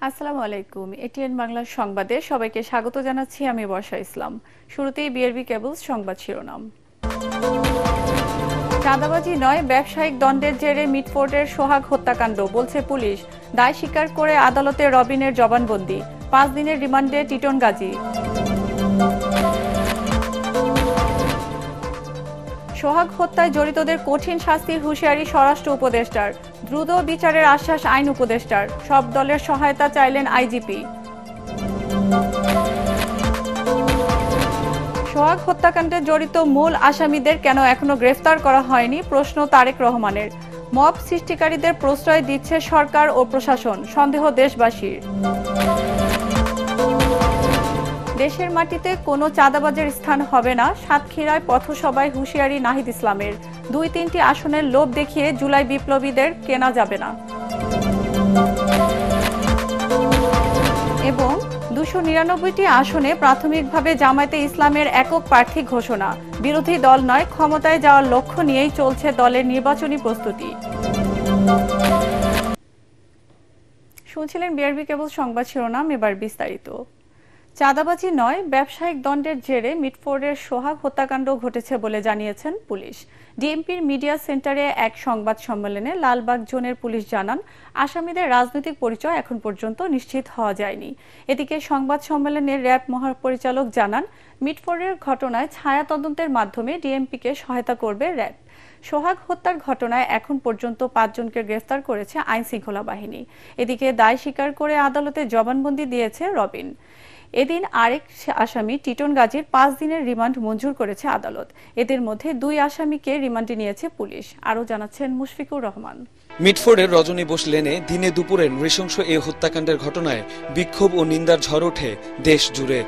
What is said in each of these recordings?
আসসালামু আলাইকুম। এটিএন বাংলার সংবাদে সবাইকে স্বাগত জানাচ্ছি। আমি বর্ষা ইসলাম। শুরুতেই বিআরবি কেবলস সংবাদ শিরোনাম। চাঁদাবাজি নয়, ব্যবসায়িক দ্বন্দ্বের জেরে মিটফোর্ডের সোহাগ হত্যাকাণ্ড বলছে পুলিশ। দায় স্বীকার করে আদালতে রবিনের জবানবন্দি। 5 দিনের রিমান্ডে টিটন গাজী। সোহাগ হত্যায় জড়িতদের কঠিন শাস্তির হুঁশিয়ারি স্বরাষ্ট্র উপদেষ্টার। দ্রুত বিচারের আশ্বাস আইন উপদেষ্টার। সব দলের সহায়তা চাইলেন আইজিপি। সোহাগ হত্যাকাণ্ডে জড়িত মূল আসামিদের কেন এখনো গ্রেফতার করা হয়নি, প্রশ্ন তারেক রহমানের। মব সৃষ্টিকারীদের প্রশ্রয় দিচ্ছে সরকার ও প্রশাসন, সন্দেহ দেশবাসীর। দেশের মাটিতে কোনো চাঁদাবাজের স্থান হবে না, সাতক্ষীরায় পথসভায় হুঁশিয়ারি নাহিদ ইসলামের। 2-3টি আসনের লোভ দেখিয়ে জুলাই বিপ্লবীদের কেনা যাবে না। এবং 299টি আসনে প্রাথমিকভাবে জামায়াতে ইসলামের একক প্রার্থী ঘোষণা। বিরোধী দল নয়, ক্ষমতায় যাওয়ার লক্ষ্য নিয়েই চলছে দলের নির্বাচনী প্রস্তুতি। শুনছিলেন বিআরবি কেবল সংবাদ শিরোনাম, এবার বিস্তারিত। চাঁদাবাজি নয়, ব্যবসায়িক দ্বন্দ্বের জেরে মিটফোর্ডের সোহাগ হত্যাকাণ্ড ঘটেছে বলে জানিয়েছেন পুলিশ। ডিএমপির মিডিয়া সেন্টারে এক সংবাদ সম্মেলনে লালবাগ জোনের পুলিশ জানান, আসামিদের রাজনৈতিক পরিচয় এখন পর্যন্ত নিশ্চিত হওয়া যায়নি। এদিকে সংবাদ সম্মেলনে র্যাব মহাপরিচালক জানান, মিটফোর্ডের ঘটনায় ছায়া তদন্তের মাধ্যমে ডিএমপিকে সহায়তা করবে র্যাব। সোহাগ হত্যার ঘটনায় এখন পর্যন্ত 5 জনকে গ্রেফতার করেছে আইন শৃঙ্খলা বাহিনী। এদিকে দায় স্বীকার করে আদালতে জবানবন্দি দিয়েছে রবিন। এদিন আরেক আসামি টিটন গাজীর 5 দিনের রিমান্ড মঞ্জুর করেছে আদালত। এদের মধ্যে 2 আসামিকে রিমান্ডে নিয়েছে পুলিশ। আরও জানাচ্ছেন মুশফিকুর রহমান। মিটফোর্ডের রজনী বোস লেনে দিনে দুপুরে নৃশংস এই হত্যাকাণ্ডের ঘটনায় বিক্ষোভ ও নিন্দার ঝড় ওঠে দেশ জুড়ে।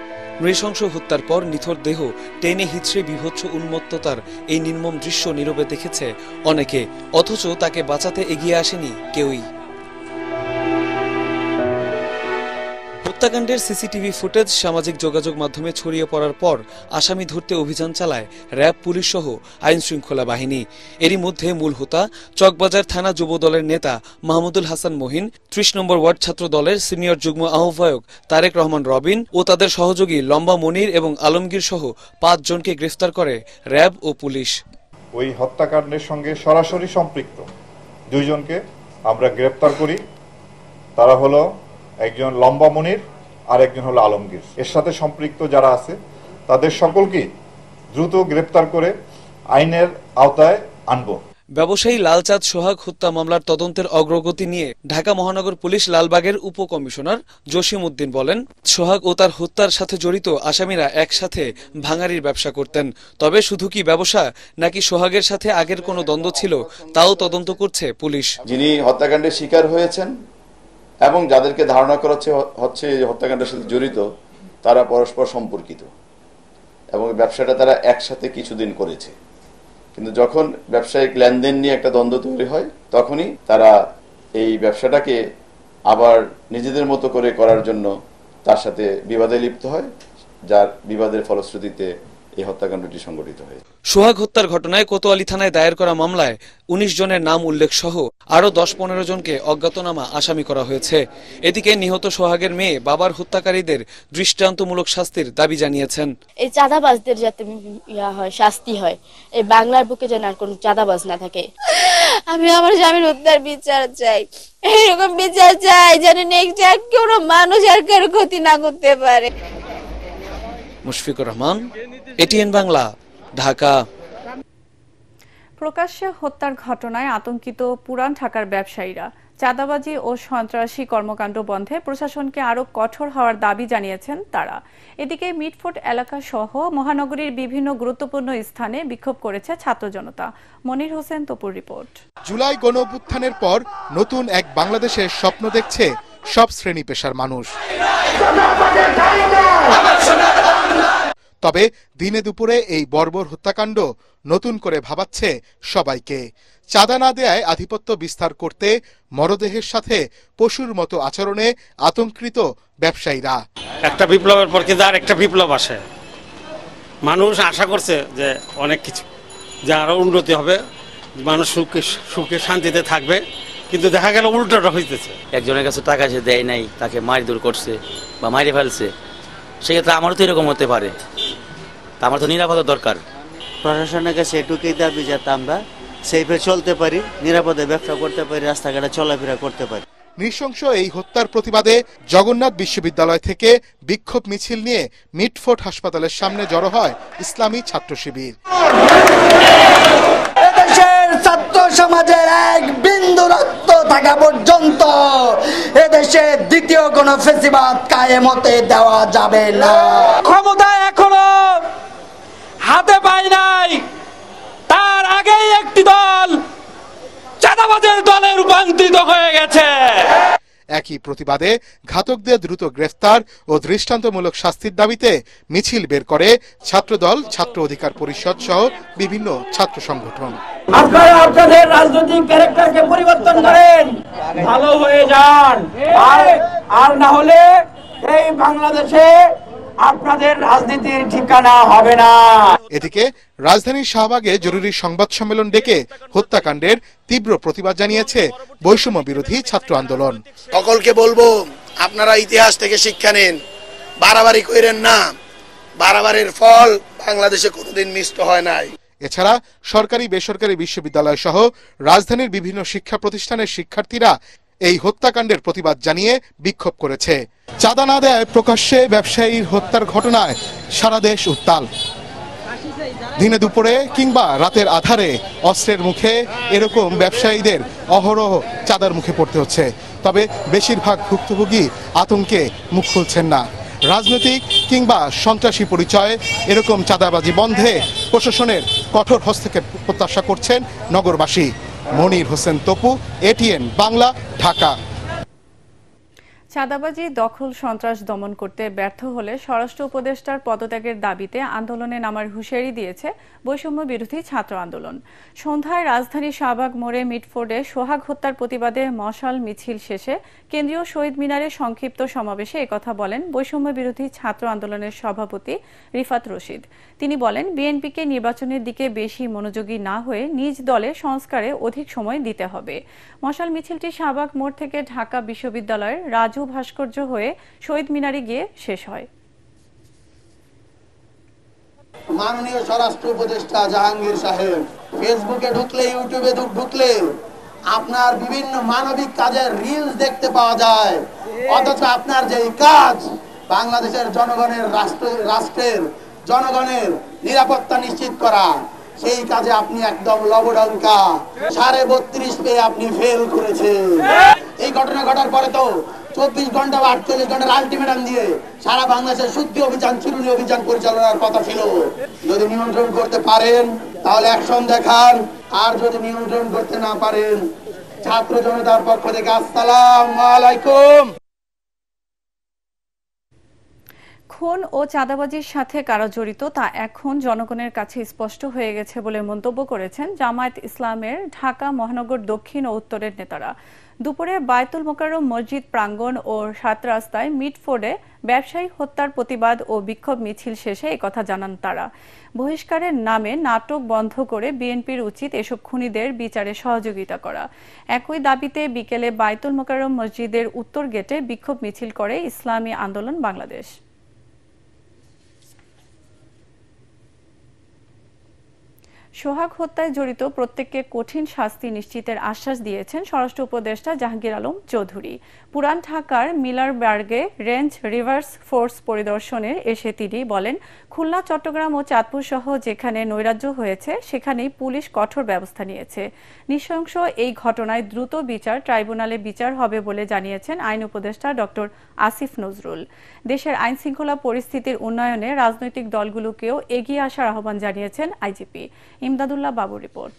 নৃশংস হত্যার পর নিথর দেহ টেনে হিচড়ে বিভৎস উন্মত্ততার এই নির্মম দৃশ্য নীরবে দেখেছে অনেকে, অথচ তাকে বাঁচাতে এগিয়ে আসেনি কেউই। হত্যাকাণ্ডের সিসিটিভি ফুটেজ সামাজিক যোগাযোগ মাধ্যমে ছড়িয়ে পড়ার পর আসামি ধরতে অভিযান চালায় র্যাব, পুলিশ সহ আইন শৃঙ্খলা বাহিনী। এরই মধ্যে মূল হোতা চকবাজার থানা যুব দলের নেতা মাহমুদুল হাসান মহিন, 30 নম্বর ওয়ার্ড ছাত্র দলের সিনিয়র যুগ্ম আহ্বায়ক তারেক রহমান রবিন ও তাদের সহযোগী লম্বা মনির এবং আলমগীর সহ 5 জনকে গ্রেফতার করে র্যাব ও পুলিশ। ওই হত্যাকাণ্ডের সঙ্গে সরাসরি সম্পৃক্ত 2 জনকে আমরা গ্রেফতার করি। তারা হলো একজন লম্বা মনির আর একজন হলো আলমগীর। এর সাথে সম্পৃক্ত যারা আছে তাদের সকলকে দ্রুত গ্রেফতার করে আইনের আওতায় আনব। ব্যবসায়ী লালচাঁদ সোহাগ হত্যা মামলার তদন্তের অগ্রগতি নিয়ে ঢাকা মহানগর পুলিশ লালবাগের উপকমিশনার জসিম উদ্দিন বলেন, সোহাগ ও তার হত্যার সাথে জড়িত আসামিরা একসাথে ভাঙারির ব্যবসা করতেন। তবে শুধু কি ব্যবসা, নাকি সোহাগের সাথে আগের কোনো দ্বন্দ্ব ছিল, তাও তদন্ত করছে পুলিশ। যিনি হত্যাকাণ্ডের শিকার হয়েছেন এবং যাদেরকে ধারণা করা হচ্ছে হত্যাকাণ্ডের সাথে জড়িত, তারা পরস্পর সম্পর্কিত এবং ব্যবসাটা তারা একসাথে কিছুদিন করেছে। কিন্তু যখন ব্যবসায়িক লেনদেন নিয়ে একটা দ্বন্দ্ব তৈরি হয়, তখনই তারা এই ব্যবসাটাকে আবার নিজেদের মতো করে করার জন্য তার সাথে বিবাদে লিপ্ত হয়, যার বিবাদের ফলশ্রুতিতে এই হত্যাকাণ্ডটি সংঘটিত হয়। সোহাগ হত্যার ঘটনায় কোতোয়ালি থানায় দায়ের করা মামলায় 19 জনের নাম উল্লেখ সহ আরো 10-15 জনকে অজ্ঞাতনামা আসামি করা হয়েছে। এদিকে নিহত সোহাগের মেয়ে বাবার হত্যাকারীদের দৃষ্টান্তমূলক শাস্তির দাবি জানিয়েছেন। এই চাঁদাবাজদের যাতে শাস্তি হয়, এই বাংলার বুকে যেন আর কোনো চাঁদাবাজ না থাকে। আমি আমার স্বামীর হত্যার বিচার চাই, এরকম বিচার চাই যেন নেক্সট আর কোনো মানুষ আর কারো ক্ষতি না করতে পারে। মুশফিকুর রহমান, এটিএন বাংলা, ঢাকা। প্রকাশ্যে হত্যার ঘটনায় আতঙ্কিত পুরান ঢাকার ব্যবসায়ীরা। চাঁদাবাজি ও সন্ত্রাসী কর্মকাণ্ড বন্ধে প্রশাসনকে আরও কঠোর হওয়ার দাবি জানিয়েছেন তারা। এদিকে মিটফোর্ড এলাকা সহ মহানগরীর বিভিন্ন গুরুত্বপূর্ণ স্থানে বিক্ষোভ করেছে ছাত্র জনতা। মনির হোসেন তপুর রিপোর্ট। জুলাই গণঅভ্যুত্থানের পর নতুন এক বাংলাদেশের স্বপ্ন দেখছে সব শ্রেণী পেশার মানুষ। তবে দিনে দুপুরে এই বর্বর হত্যাকাণ্ড নতুন করে ভাবাচ্ছে সবাইকে। চাঁদা না দেয়ায় আধিপত্য বিস্তার করতে মরদেহের সাথে পশুর মতো আচরণে আতঙ্কিত ব্যবসায়ীরা। একটা বিপ্লবের পর কিন্তু আর একটা বিপ্লব আসে। মানুষ আশা করছে যে অনেক কিছু, যে আরো উন্নতি হবে, মানুষ সুখে শান্তিতে থাকবে, কিন্তু দেখা গেল উল্টোটা হইতেছে। একজনের কাছে টাকা সে দেয় নাই, তাকে মারধর করছে বা মারি ফেলছে, সেক্ষেত্রে আমারও তো এরকম হতে পারে। আমার তো নিরাপত্তা দরকার। প্রশাসনের কাছে এটুকুই দাবি যাতে আমরা সেফে চলতে পারি, নিরাপদে ব্যবসা করতে পারি, রাস্তাঘাটে চলাফেরা করতে পারি। নৃশংস এই হত্যার প্রতিবাদে জগন্নাথ বিশ্ববিদ্যালয় থেকে বিক্ষোভ মিছিল নিয়ে মিটফোর্ড হাসপাতালের সামনে জড়ো হয় ইসলামী ছাত্র শিবির। এদেশের ছাত্র সমাজের এক বিন্দু রক্ত থাকা পর্যন্ত এদেশে দ্বিতীয় কোন ফেসিবাদ কায়েম হতে দেওয়া যাবে না। ক্ষমতা এখনো হাতে পায় নাই, তার আগেই একটি দল চাঁদাবাজের দলে রূপান্তরিত হয়ে গেছে। একই প্রতিবাদে ঘাতকদের দ্রুত গ্রেফতার ও দৃষ্টান্তমূলক শাস্তির দাবিতে মিছিল বের করে ছাত্রদল, ছাত্র অধিকার পরিষদ সহ বিভিন্ন ছাত্র সংগঠন। আপনারা আপনাদের রাজনৈতিক ক্যারেক্টারকে পরিবর্তন করেন, ভালো হয়ে যান, আর না হলে এই বাংলাদেশে আপনাদের রাজনীতির ঠিকানা হবে না। এদিকে রাজধানীর শাহবাগে জরুরি সংবাদ সম্মেলন ডেকে হত্যাকাণ্ডের তীব্র প্রতিবাদ জানিয়েছে বৈষম্য বিরোধী ছাত্র আন্দোলন। সকলকে বলবো, আপনারা ইতিহাস থেকে শিক্ষা নিন, বাড়াবাড়ি করেন না। বাড়াবাড়ির ফল বাংলাদেশে কোনোদিন মিষ্ট হয় নাই। এছাড়া সরকারি বেসরকারি বিশ্ববিদ্যালয় সহ রাজধানীর বিভিন্ন শিক্ষা প্রতিষ্ঠানের শিক্ষার্থীরা এই হত্যাকাণ্ডের প্রতিবাদ জানিয়ে বিক্ষোভ করেছে। চাঁদা না দেয় প্রকাশ্যে ব্যবসায়ীর হত্যার ঘটনায় সারা দেশ উত্তাল। দিনে দুপুরে কিংবা রাতের আধারে অস্ত্রের মুখে এরকম ব্যবসায়ীদের অহরহ চাঁদার মুখে পড়তে হচ্ছে। তবে বেশিরভাগ ভুক্তভোগী আতঙ্কে মুখ খুলছেন না। রাজনৈতিক কিংবা সন্ত্রাসী পরিচয়ে এরকম চাঁদাবাজি বন্ধে প্রশাসনের কঠোর হস্তক্ষেপ প্রত্যাশা করছেন নগরবাসী। মনির হোসেন তপু, এটিএন বাংলা, ঢাকা। চাঁদাবাজি, দখল, সন্ত্রাস দমন করতে ব্যর্থ হলে স্বরাষ্ট্র উপদেষ্টার পদত্যাগের দাবিতে আন্দোলনে নামার হুঁশিয়ারি দিয়েছে বৈষম্য বিরোধী ছাত্র আন্দোলন। সন্ধ্যায় রাজধানীর শাহবাগ মোড়ে মিটফোর্ডে সোহাগ হত্যার প্রতিবাদে মশাল মিছিল শেষে কেন্দ্রীয় শহীদ মিনারে সংক্ষিপ্ত সমাবেশে একথা বলেন বৈষম্য বিরোধী ছাত্র আন্দোলনের সভাপতি রিফাত রশিদ। তিনি বলেন, বিএনপিকে নির্বাচনের দিকে বেশি মনোযোগী না হয়ে নিজ দলে সংস্কারে অধিক সময় দিতে হবে। মশাল মিছিলটি শাহবাগ মোড় থেকে ঢাকা বিশ্ববিদ্যালয়ের রাজু ভাস্কর্য হয়ে শহীদ মিনারে গিয়ে শেষ হয়। মাননীয় স্বরাষ্ট্র উপদেষ্টা জাহাঙ্গীর সাহেব, ফেসবুকে ঢুকলে, ইউটিউবে ঢুকলে আপনার বিভিন্ন মানবিক কাজের রিলস দেখতে পাওয়া যায়, অথচ আপনার যেই কাজ বাংলাদেশের জনগণের রাষ্ট্রের জনগণের নিরাপত্তা নিশ্চিত করা, সেই কাজে আপনি একদম লবডঙ্কা ৩.৫ পেয়ে আপনি ফেল করেছেন। এই ঘটনা ঘটার পরে তো ২৪ ঘন্টা বা ৪৮ ঘন্টার আলটিমেটাম দিয়ে সারা বাংলাদেশের শুদ্ধি অভিযান, চিরুনি অভিযান পরিচালনার কথা ছিল। যদি নিয়ন্ত্রণ করতে পারেন তাহলে অ্যাকশন দেখান, আর যদি নিয়ন্ত্রণ করতে না পারেন, ছাত্র জনতার পক্ষ থেকে আসসালামু আলাইকুম। খুন ও চাঁদাবাজির সাথে কারা জড়িত তা এখন জনগণের কাছে স্পষ্ট হয়ে গেছে বলে মন্তব্য করেছেন জামায়াত ইসলামের ঢাকা মহানগর দক্ষিণ ও উত্তরের নেতারা। দুপুরে বায়তুল মোকাররম মসজিদ প্রাঙ্গণ ও ৭ রাস্তায় মিটফোর্ডে ব্যবসায়ী হত্যার প্রতিবাদ ও বিক্ষোভ মিছিল শেষে একথা জানান তারা। বহিষ্কারের নামে নাটক বন্ধ করে বিএনপির উচিত এসব খুনিদের বিচারে সহযোগিতা করা। একই দাবিতে বিকেলে বায়তুল মোকাররম মসজিদের উত্তর গেটে বিক্ষোভ মিছিল করে ইসলামী আন্দোলন বাংলাদেশ। সোহাগ হত্যায় জড়িত প্রত্যেককে কঠিন শাস্তি নিশ্চিতের আশ্বাস দিয়েছেন স্বরাষ্ট্র উপদেষ্টা জাহাঙ্গীর আলম চৌধুরী। পুরান ঢাকার মিলারবার্গে রেঞ্জ রিভার্স ফোর্স পরিদর্শনের এসে তিনি বলেন, খুলনা, চট্টগ্রাম ও চাঁদপুর সহ যেখানে নৈরাজ্য হয়েছে সেখানেই পুলিশ কঠোর ব্যবস্থা নিয়েছে। নৃশংস এই ঘটনায় দ্রুত বিচার ট্রাইব্যুনালে বিচার হবে বলে জানিয়েছেন আইন উপদেষ্টা ডক্টর আসিফ নজরুল। দেশের আইন শৃঙ্খলা পরিস্থিতির উন্নয়নে রাজনৈতিক দলগুলোকেও এগিয়ে আসার আহ্বান জানিয়েছেন আইজিপি। ইমদাদুল্লাহ বাবুর রিপোর্ট।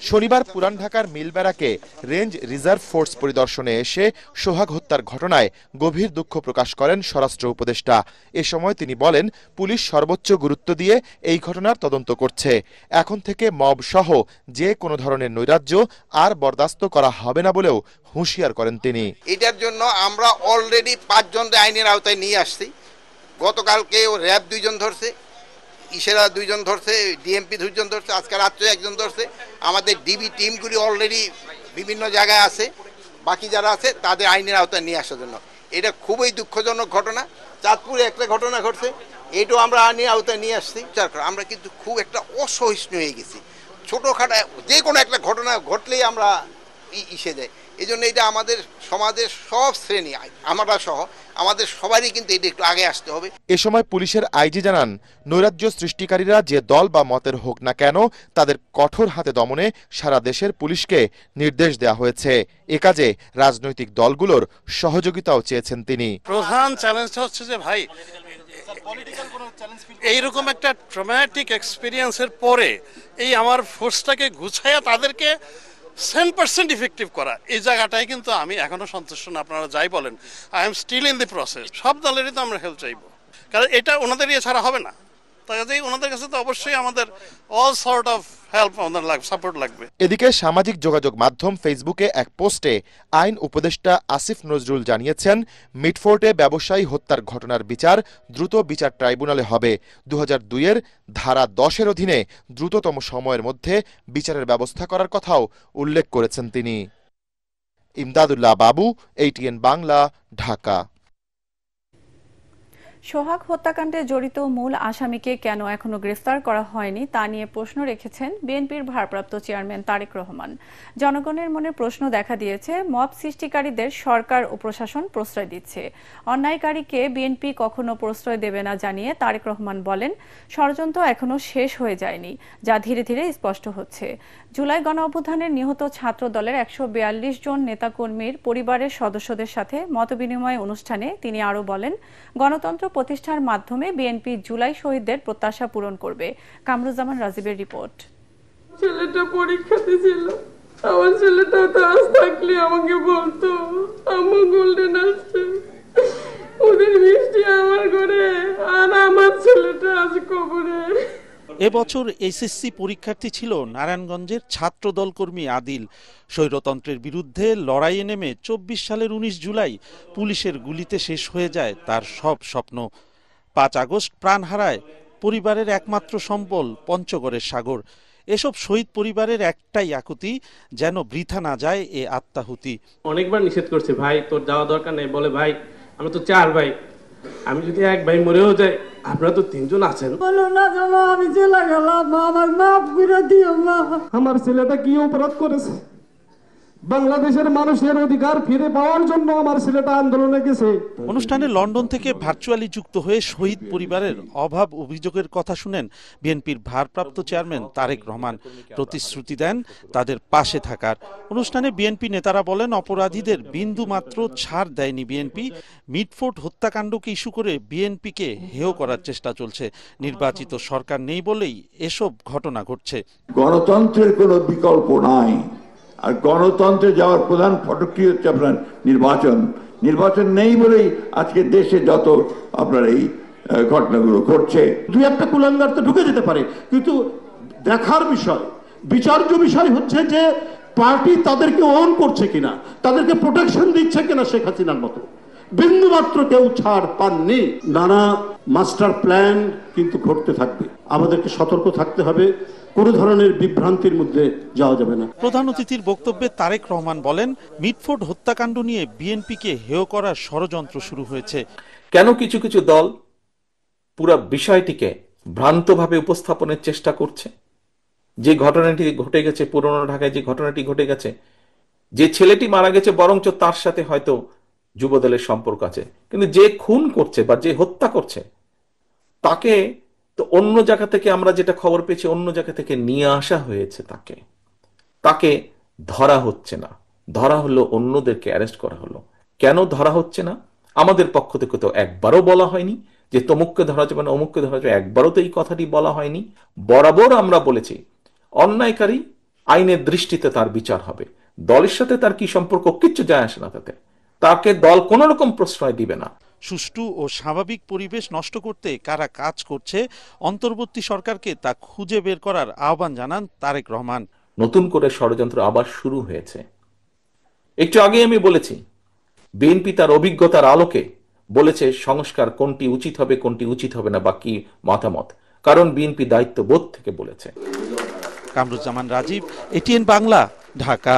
শনিবার পুরান ঢাকার মিলব্যারাকে রেঞ্জ রিজার্ভ ফোর্স পরিদর্শনে এসে সোহাগ হত্যার ঘটনায় গভীর দুঃখ প্রকাশ করেন স্বরাষ্ট্র উপদেষ্টা। এ সময় তিনি বলেন, পুলিশ সর্বোচ্চ গুরুত্ব দিয়ে এই ঘটনার তদন্ত করছে। এখন থেকে মব সহ যে কোনো ধরনের নৈরাজ্য আর বরদাস্ত করা হবে না বলেও হুঁশিয়ার করেন তিনি। এটার জন্য আমরা অলরেডি ৫ জনকে আইনের আওতায় নিয়ে আসছি। গতকালকে র্যাব ২ জন ধরছে, ইসেরা 2 জন ধরছে, ডিএমপি 2 জন ধরছে, আজকে রাত্রে 1 জন ধরছে। আমাদের ডিবি টিমগুলি অলরেডি বিভিন্ন জায়গায় আছে, বাকি যারা আছে তাদের আইনের আওতায় নিয়ে আসার জন্য। এটা খুবই দুঃখজনক ঘটনা। চাঁদপুরে একটা ঘটনা ঘটছে, এটাও আমরা আইনের আওতায় নিয়ে আসছি। আমরা কিন্তু খুব একটা অসহিষ্ণু হয়ে গেছি। ছোটোখাটো যে কোনো একটা ঘটনা ঘটলেই আমরা ইসে যাই। এই জন্য এটা আমাদের সমাজের সব শ্রেণী, আমরা সহ আমাদের সবারই কিন্তু এটা একটু আগে আসতে হবে। এ সময় পুলিশের আইজি জানান, নৈরাজ্য সৃষ্টিকারীরা যে দল বা মতের হোক না কেন, তাদের কঠোর হাতে দমনে সারা দেশের পুলিশকে নির্দেশ দেওয়া হয়েছে। এ কাজে রাজনৈতিক দলগুলোর সহযোগিতাও চেয়েছেন তিনি। প্রধান চ্যালেঞ্জটা হচ্ছে যে ভাই, এইরকম একটা ট্রমাটিক এক্সপিরিয়েন্সের পরে এই আমার ফোর্সটাকে গুছাইয়া তাদেরকে 100% ইফেক্টিভ করা, এই জায়গাটাই কিন্তু আমি এখনো সন্তুষ্ট না। আপনারা যাই বলেন, I am still in the process. সব দলেরই তো আমরা হেল্প চাইবো, কারণ এটা ওনাদের ইয়ে ছাড়া হবে না। তাই ওনাদের কাছে তো অবশ্যই আমাদের অল সর্ট অফ হেল্প, আমাদের সাপোর্ট লাগবে। এদিকে সামাজিক যোগাযোগ মাধ্যম ফেসবুকে এক পোস্টে আইন উপদেষ্টা আসিফ নজরুল জানিয়েছেন, মিটফোর্টে ব্যবসায়ী হত্যার ঘটনার বিচার দ্রুত বিচার ট্রাইব্যুনালে হবে। 2002-এর ধারা 10-এর অধীনে দ্রুততম সময়ের মধ্যে বিচারের ব্যবস্থা করার কথাও উল্লেখ করেছেন তিনি। ইমদাদুল্লাহ বাবু, ATN বাংলা, ঢাকা। সোহাগ হত্যাকাণ্ডে জড়িত মূল আসামিকে কেন এখনো গ্রেফতার করা হয়নি তা নিয়ে প্রশ্ন রেখেছেন বিএনপির ভারপ্রাপ্ত চেয়ারম্যান তারেক রহমান। জনগণের মনে প্রশ্ন দেখা দিয়েছে, মব সৃষ্টিকারীদের সরকার ও প্রশাসন প্রশ্রয় দিচ্ছে। অন্যায়কারীকে বিএনপি কখনো প্রশ্রয় দেবে না জানিয়ে তারেক রহমান বলেন, ষড়যন্ত্র এখনো শেষ হয়ে যায়নি, যা ধীরে ধীরে স্পষ্ট হচ্ছে। জুলাই গণঅভ্যুত্থানের নিহত ছাত্র দলের 142 জন নেতাকর্মীর পরিবারের সদস্যদের সাথে মতবিনিময় অনুষ্ঠানে তিনি আরও বলেন, গণতন্ত্র প্রতিষ্ঠার মাধ্যমে বিএনপি জুলাই শহীদদের প্রত্যাশা পূরণ করবে। কামরুজ্জামান রাজীবের রিপোর্ট। ছেলেটা পরীক্ষাতে ছিল, আমার ছেলেটা তো আজ থাকলে আমাকে বলতো, আমার গোল্ডেন আসছে, ওদের মিষ্টি আমার ঘরে, আর আমার ছেলেটা আজ কবরে। এবছর এসএসসি পরীক্ষার্থী ছিল নারায়ণগঞ্জের ছাত্রদল কর্মী আদিল। স্বৈরতন্ত্রের বিরুদ্ধে লড়াইয়ে নেমে 24 সালের 19 জুলাই পুলিশের গুলিতে শেষ হয়ে যায় তার সব স্বপ্ন। 5 আগস্ট প্রাণ হারায় পরিবারের একমাত্র সম্বল পঞ্চগড়ের সাগর। এসব শহীদ পরিবারের একটাই আকুতি, যেন বৃথা না যায় এ আত্মাহুতি। অনেকবার নিষেধ করছে, ভাই তোর যাওয়া দরকার নেই। বলে, ভাই আমরা তো 4 ভাই, আমি যদি এক ভাই মরেও যাই, আপনারা তো 3 জন আছেন। বলো না জানো আমি চলে গেলাম, আমার মাফ করে দিও মা। আমার ছেলেটা কি অপরাধ করেছে? বাংলাদেশের মানুষের অধিকার ফিরে পাওয়ার জন্য আমার ছেলেটা আন্দোলনে গেছে। অনুষ্ঠানে লন্ডন থেকে ভার্চুয়ালি যুক্ত হয়ে শহীদ পরিবারের অভাব অভিযোগের কথা শুনেন বিএনপির ভারপ্রাপ্ত চেয়ারম্যান তারেক রহমান। প্রতিশ্রুতি দেন তাদের পাশে থাকার। অনুষ্ঠানে বিএনপি নেতারা বলেন, অপরাধীদের বিন্দু মাত্র ছাড় দেয়নি বিএনপি। মিটফোর্ট হত্যাকাণ্ডকে ইস্যু করে বিএনপিকে হেয় করার চেষ্টা চলছে। নির্বাচিত সরকার নেই বলেই এসব ঘটনা ঘটছে। গণতন্ত্রের কোনো বিকল্প নাই, আর গণতন্ত্রে যাওয়ার প্রধান ফটকটি হচ্ছে আপনার নির্বাচন। নির্বাচন নেই বলেই আজকে দেশে যত আপনার এই ঘটনাগুলো ঘটছে। 2-1টা কুলাঙ্গার তো ঢুকে যেতে পারে, কিন্তু দেখার বিষয়, বিচার্য বিষয় হচ্ছে যে পার্টি তাদেরকে অন করছে কিনা, তাদেরকে প্রোটেকশন দিচ্ছে কিনা। শেখ হাসিনার মতো বিন্দু মাত্র কেউ ছাড় পাননি। নানা মাস্টার প্ল্যান কিন্তু ঘটতে থাকবে, আমাদেরকে সতর্ক থাকতে হবে, কোনো ধরনের বিভ্রান্তির মধ্যে যাওয়া যাবে না। প্রধান অতিথির বক্তব্যে তারেক রহমান বলেন, মিটফোর্ট হত্যাকাণ্ড নিয়ে বিএনপিকে হেয় করার ষড়যন্ত্র শুরু হয়েছে। কেন কিছু কিছু দল পুরো বিষয়টিকে ভ্রান্তভাবে উপস্থাপনের চেষ্টা করছে? যে ঘটনাটি ঘটে গেছে পুরনো ঢাকায়, যে ঘটনাটি ঘটে গেছে, যে ছেলেটি মারা গেছে বরঞ্চ তার সাথে হয়তো যুবদলের সম্পর্ক আছে, কিন্তু যে খুন করছে বা যে হত্যা করছে তাকে তো অন্য জায়গা থেকে, আমরা যেটা খবর পেয়েছি, অন্য জায়গা থেকে নিয়ে আসা হয়েছে। তাকে ধরা হচ্ছে না, ধরা হলো অন্যদেরকে অ্যারেস্ট করা হলো। কেন ধরা হচ্ছে না? আমাদের পক্ষ থেকে তো একবারও বলা হয়নি যে তমুককে ধরা যাবে না, অমুককে ধরা যাবে, একবারও তো এই কথাটি বলা হয়নি। বরাবর আমরা বলেছি অন্যায়কারী আইনের দৃষ্টিতে তার বিচার হবে। দলের সাথে তার কি সম্পর্ক, কিচ্ছু যায় আসে না তাতে। তাকে দল কোন রকম প্রশ্রয় দিবে না। সুষ্ঠু ও স্বাভাবিক পরিবেশ নষ্ট করতে কারা কাজ করছে, অন্তর্বর্তী সরকারকে তা খুঁজে বের করার আহ্বান জানান তারেক রহমান। নতুন করে ষড়যন্ত্র আবার শুরু হয়েছে। একটু আগে আমি বলেছি, বিএনপি তার অভিজ্ঞতার আলোকে বলেছে সংস্কার কোনটি উচিত হবে, কোনটি উচিত হবে না, বা কি মতামত। কারণ বিএনপি দায়িত্ববোধ থেকে বলেছে। কামরুজ্জামান রাজীব, এটিএন বাংলা, ঢাকা।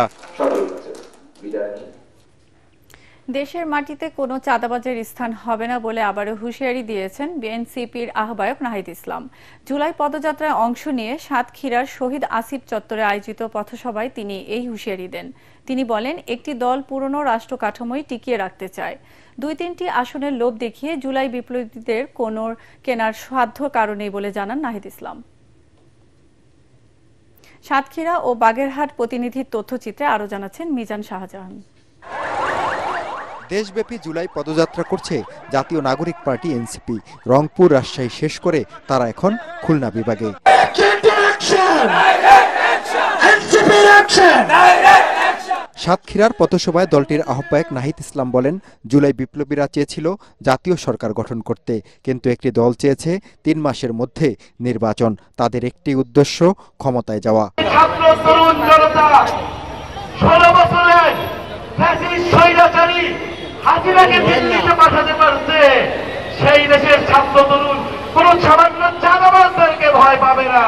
দেশের মাটিতে কোনো চাঁদাবাজের স্থান হবে না বলে আবারও হুঁশিয়ারি দিয়েছেন বিএনসিপির আহ্বায়ক নাহিদ ইসলাম। জুলাই পদযাত্রায় অংশ নিয়ে সাতক্ষীরার শহীদ আসিফ চত্বরে আয়োজিত পথসভায় তিনি এই হুঁশিয়ারি দেন। তিনি বলেন, একটি দল পুরনো রাষ্ট্র কাঠামোই টিকিয়ে রাখতে চায়। ২-৩টি আসনের লোভ দেখিয়ে জুলাই বিপ্লবীদের কোনো কেনার সাধ্য কারণেই বলে জানান নাহিদ ইসলাম। সাতক্ষীরা ও বাগেরহাট প্রতিনিধির তথ্যচিত্রে আরও জানাচ্ছেন মিজান শাহজাহান। দেশব্যাপী জুলাই পদযাত্রা করছে জাতীয় নাগরিক পার্টি এনসিপি। রংপুর, রাজশাহী শেষ করে তারা এখন খুলনা বিভাগে। সাতক্ষীরার পথসভায় দলটির আহ্বায়ক নাহিদ ইসলাম বলেন, জুলাই বিপ্লবীরা চেয়েছিল জাতীয় সরকার গঠন করতে, কিন্তু একটি দল চেয়েছে ৩ মাসের মধ্যে নির্বাচন। তাদের একটি উদ্দেশ্য ক্ষমতায় যাওয়া। হাজিরাকে দিল্লিতে পাঠাতে পারছে, সেই দেশের ছাত্র তরুণ কোন সামান্য চাঁদাবাজদেরকে ভয় পাবে না।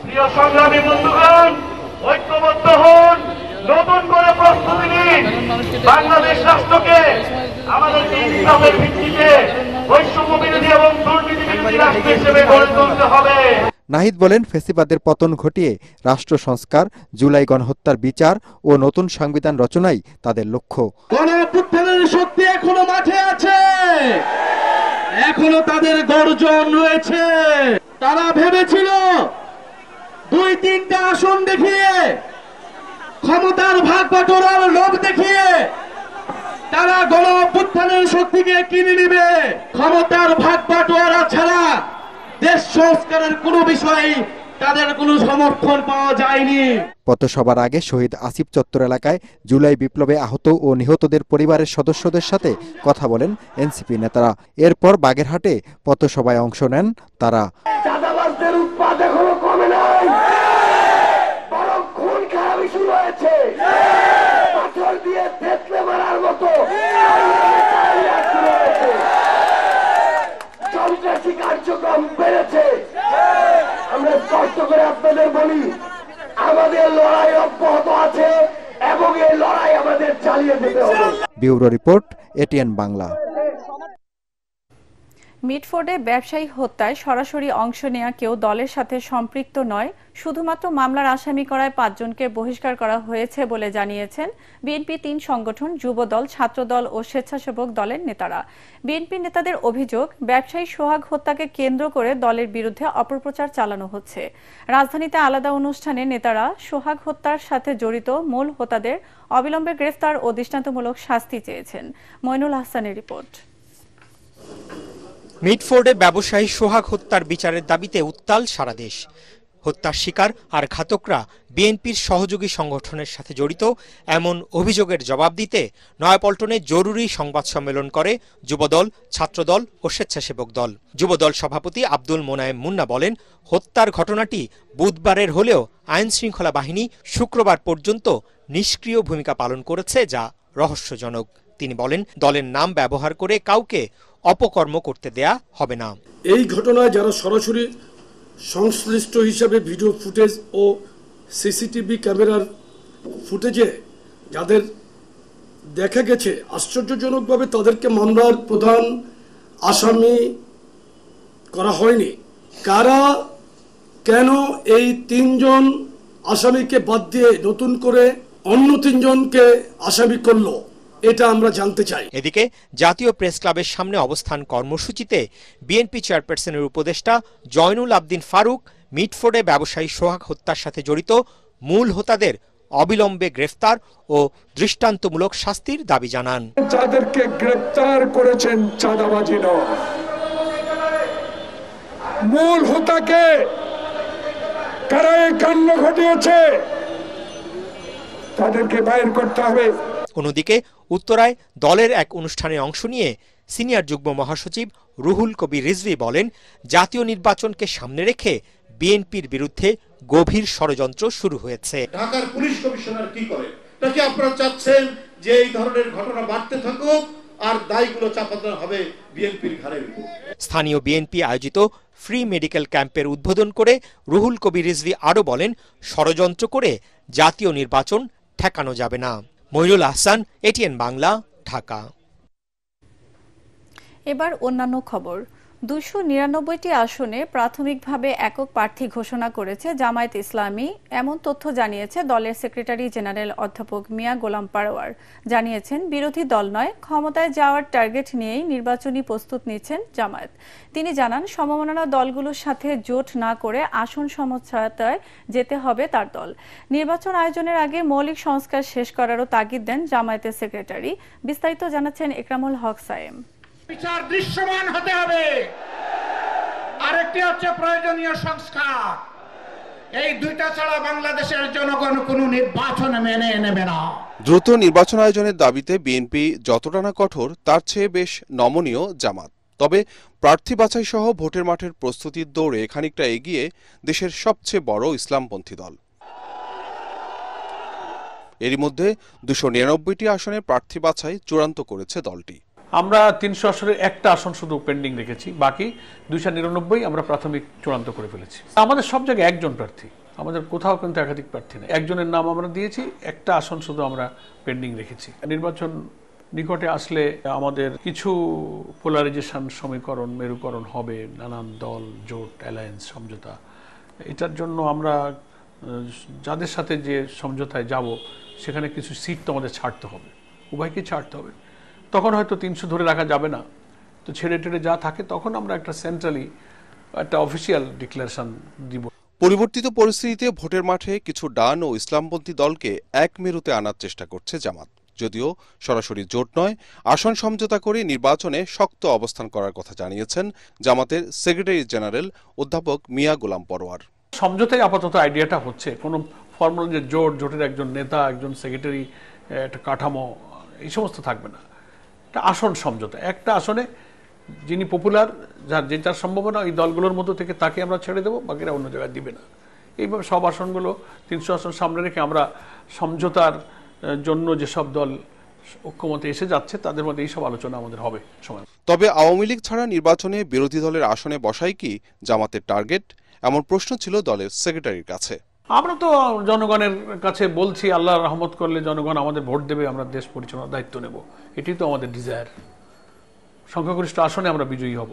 প্রিয় সংগ্রামী বন্ধুগণ, ঐক্যবদ্ধ হন, নতুন করে প্রস্তুতি নিন। বাংলাদেশ রাষ্ট্রকে আমাদেরকে ইসলামের ভিত্তিতে বৈষম্য বিরোধী এবং দুর্নীতি বিরোধী রাষ্ট্র হিসেবে গড়ে তুলতে হবে। নাহিদ বলেন, ফ্যাসিবাদের পতন ঘটিয়ে রাষ্ট্র সংস্কার, জুলাই গণহত্যার বিচার ও নতুন সংবিধান রচনাই তাদের লক্ষ্য। গণঅভ্যুত্থানের শক্তি এখনো মাঠে আছে, এখনো তাদের গর্জন রয়েছে। তারা ভেবেছিল 2-3টা আসন দেখিয়ে, ক্ষমতার ভাগ বাটোয়ারার লোভ দেখিয়ে তারা গণঅভ্যুত্থানের শক্তিকে কিনে নেবে। ক্ষমতার ভাগ বাটোয়ারা ছাড়া দেশ সংস্কারের কোনো বিষয়ে তাদের কোনো সমর্থন পাওয়া যায়নি। পথসভার আগে শহীদ আসিফ চত্বর এলাকায় জুলাই বিপ্লবে আহত ও নিহতদের পরিবারের সদস্যদের সাথে কথা বলেন এনসিপি নেতারা। এরপর বাগেরহাটে পথসভায় অংশ নেন তারা। চাঁদাবাজদের উৎপাত এখনো কমে নাই, বরং খুন খারাপি শুরু হয়েছে। পাথর দিয়ে থেতলে মারার মতো সন্ত্রাসী কার্যক্রম বেড়েছে। আমরা স্পষ্ট করে আপনাদের বলি, আমাদের লড়াই অব্যাহত আছে এবং এই লড়াই আমাদের চালিয়ে যেতে হবে। Bureau report, ATN Bangla. মিটফোর্ডে ব্যবসায়ী হত্যায় সরাসরি অংশ নেওয়া কেউ দলের সাথে সম্পৃক্ত নয়, শুধুমাত্র মামলার আসামি করায় 5 জনকে বহিষ্কার করা হয়েছে বলে জানিয়েছেন বিএনপি 3 সংগঠন, যুবদল, ছাত্রদল ও স্বেচ্ছাসেবক দলের নেতারা। বিএনপি নেতাদের অভিযোগ, ব্যবসায়ী সোহাগ হত্যাকে কেন্দ্র করে দলের বিরুদ্ধে অপপ্রচার চালানো হচ্ছে। রাজধানীতে আলাদা অনুষ্ঠানে নেতারা সোহাগ হত্যার সাথে জড়িত মূল হোতাদের অবিলম্বে গ্রেফতার ও দৃষ্টান্তমূলক শাস্তি চেয়েছেন। মইনুল হাসানের রিপোর্ট। মিটফোর্ডে ব্যবসায়ী সোহাগ হত্যার বিচারের দাবিতে উত্তাল সারা দেশ। হত্যার শিকার আর ঘাতকরা বিএনপির সহযোগী সংগঠনের সাথে জড়িত এমন অভিযোগের জবাব দিতে নয়াপল্টনে জরুরি সংবাদ সম্মেলন করে যুবদল, ছাত্রদল ও স্বেচ্ছাসেবক দল। যুবদল সভাপতি আব্দুল মোনায়েম মুন্না বলেন, হত্যার ঘটনাটি বুধবারের হলেও আইন শৃঙ্খলা বাহিনী শুক্রবার পর্যন্ত নিষ্ক্রিয় ভূমিকা পালন করেছে, যা রহস্যজনক। তিনি বলেন, দলের নাম ব্যবহার করে কাউকে অপকর্ম করতে দেয়া হবে না। এই ঘটনায় যারা সরাসরি সংশ্লিষ্ট হিসাবে ভিডিও ফুটেজ ও সিসিটিভি ক্যামেরার ফুটেজে যাদের দেখা গেছে, আশ্চর্যজনকভাবে তাদেরকে মামলার প্রধান আসামি করা হয়নি। কারা কেন এই 3 জন আসামিকে বাদ দিয়ে নতুন করে অন্য 3 জনকে আসামি করলো, এটা আমরা জানতে চাই। এদিকে জাতীয় প্রেস ক্লাবের সামনে অবস্থান কর্মসূচিতে বিএনপি চেয়ারপারসনের উপদেষ্টা জয়নুল আবদিন ফারুক মিটফোর্ডে ব্যবসায়ী সোহাগ হত্যার সাথে জড়িত মূল হোতাদের অবিলম্বে গ্রেফতার ও দৃষ্টান্তমূলক শাস্তির দাবি জানান। যাদেরকে গ্রেফতার করেছেন চাঁদাবাজি নয়, মূল হোতাকে কারা এই কাণ্ড ঘটিয়েছে তাদেরকে বাইর করতে হবে। অন্যদিকে উত্তরায় দলের এক অনুষ্ঠানে অংশ নিয়ে সিনিয়র যুগ্ম মহাসচিব রুহুল কবির রিজভী বলেন, জাতীয় নির্বাচনকে সামনে রেখে বিএনপির বিরুদ্ধে গভীর ষড়যন্ত্র শুরু হয়েছে। ঢাকার পুলিশ কমিশনার কি করে? নাকি আপনারা চাচ্ছেন যে এই ধরনের ঘটনা বাড়তে থাকুক, আর দায়গুলো চাপাতে হবে বিএনপির ঘাড়ের উপর। স্থানীয় বিএনপি আয়োজিত ফ্রি মেডিকেল ক্যাম্পের উদ্বোধন করে রুহুল কবির রিজভী আরও বলেন, ষড়যন্ত্র করে জাতীয় নির্বাচন ঠেকানো যাবে না। মইনুল আহসান, এটিএন বাংলা, ঢাকা। এবার অন্যান্য খবর। 299টি আসনে প্রাথমিকভাবে একক প্রার্থী ঘোষণা করেছে জামায়াতে ইসলামী, এমন তথ্য জানিয়েছে দলের সেক্রেটারি জেনারেল অধ্যাপক মিয়া গোলাম পারোয়ার। জানিয়েছেন, বিরোধী দল নয়, ক্ষমতায় যাওয়ার টার্গেট নিয়েই নির্বাচনী প্রস্তুত নিচ্ছেন জামায়াত। তিনি জানান, সমমনা দলগুলোর সাথে জোট না করে আসন সমঝোতায় যেতে হবে তার দল। নির্বাচন আয়োজনের আগে মৌলিক সংস্কার শেষ করারও তাগিদ দেন জামায়াতের সেক্রেটারি। বিস্তারিত জানাচ্ছেন একরামুল হক সায়েম। বিচার দৃশ্যমান হতে হবে, আরেকটি হচ্ছে প্রয়োজনীয় সংস্কার। এই দুইটা ছাড়া বাংলাদেশের জনগণ কোনো নির্বাচন মেনে নেবে না। দ্রুত নির্বাচন আয়োজনের দাবিতে বিএনপি যতটা না কঠোর, তার চেয়ে বেশ নমনীয় জামাত। তবে প্রার্থী বাছাই সহ ভোটের মাঠের প্রস্তুতির দৌড়ে খানিকটা এগিয়ে দেশের সবচেয়ে বড় ইসলামপন্থী দল। এরই মধ্যে 299টি আসনে প্রার্থী বাছাই চূড়ান্ত করেছে দলটি। আমরা 300 আসনের একটা আসন শুধু পেন্ডিং রেখেছি, বাকি 299 আমরা প্রাথমিক চূড়ান্ত করে ফেলেছি। আমাদের সব জায়গায় একজন প্রার্থী, আমাদের কোথাও কিন্তু একাধিক প্রার্থী নেই। একজনের নাম আমরা দিয়েছি, একটা আসন শুধু আমরা পেন্ডিং রেখেছি। নির্বাচন নিকটে আসলে আমাদের কিছু পোলারাইজেশন, সমীকরণ, মেরুকরণ হবে, নানান দল, জোট, অ্যালায়েন্স, সমঝোতা। এটার জন্য আমরা যাদের সাথে যে সমঝোতায় যাব, সেখানে কিছু সিট তো আমাদের ছাড়তে হবে, উভয়কে ছাড়তে হবে। তখন হয়তো 300 ধরে রাখা যাবে না, তো ছেড়ে টেড়ে যা থাকে তখন আমরা একটা সেন্ট্রালি একটা অফিসিয়াল ডিক্লারেশন দিব। পরিবর্তিত পরিস্থিতিতে ভোটের মাঠে কিছু ডান ও ইসলামপন্থী দলকে এক মেরুতে আনার চেষ্টা করছে জামাত। যদিও সরাসরি জোট নয়, আসন সমঝোতা করে নির্বাচনে শক্ত অবস্থান করার কথা জানিয়েছেন জামাতের সেক্রেটারি জেনারেল অধ্যাপক মিয়া গোলাম পরোয়ার। সমঝোতায় আপাতত আইডিয়াটা হচ্ছে, কোনো ফর্মাল যে জোটের একজন নেতা, একজন সেক্রেটারি, একটা কাঠামো, এই সমস্ত থাকবে না। আসন সমঝোতা, একটা আসনে যিনি পপুলার, যার যেটার সম্ভাবনা, ওই দলগুলোর মধ্যে থেকে তাকে আমরা ছেড়ে দেবো, বাকিরা অন্য জায়গায় দিবে না। এইভাবে সব আসনগুলো 300 আসন সামনে রেখে আমরা সমঝোতার জন্য যেসব দল ঐক্যমতে এসে যাচ্ছে তাদের মধ্যে এইসব আলোচনা আমাদের হবে সময়। তবে আওয়ামী লীগ ছাড়া নির্বাচনে বিরোধী দলের আসনে বসাই কি জামাতের টার্গেট, এমন প্রশ্ন ছিল দলের সেক্রেটারির কাছে। আমরা তো জনগণের কাছে বলছি, আল্লাহ রহমত করলে জনগণ আমাদের ভোট দেবে, আমরা দেশ পরিচালনার দায়িত্ব নেব। এটি তো আমাদের ডিজায়ার, সংখ্যাগরিষ্ঠ আসনে আমরা বিজয়ী হব,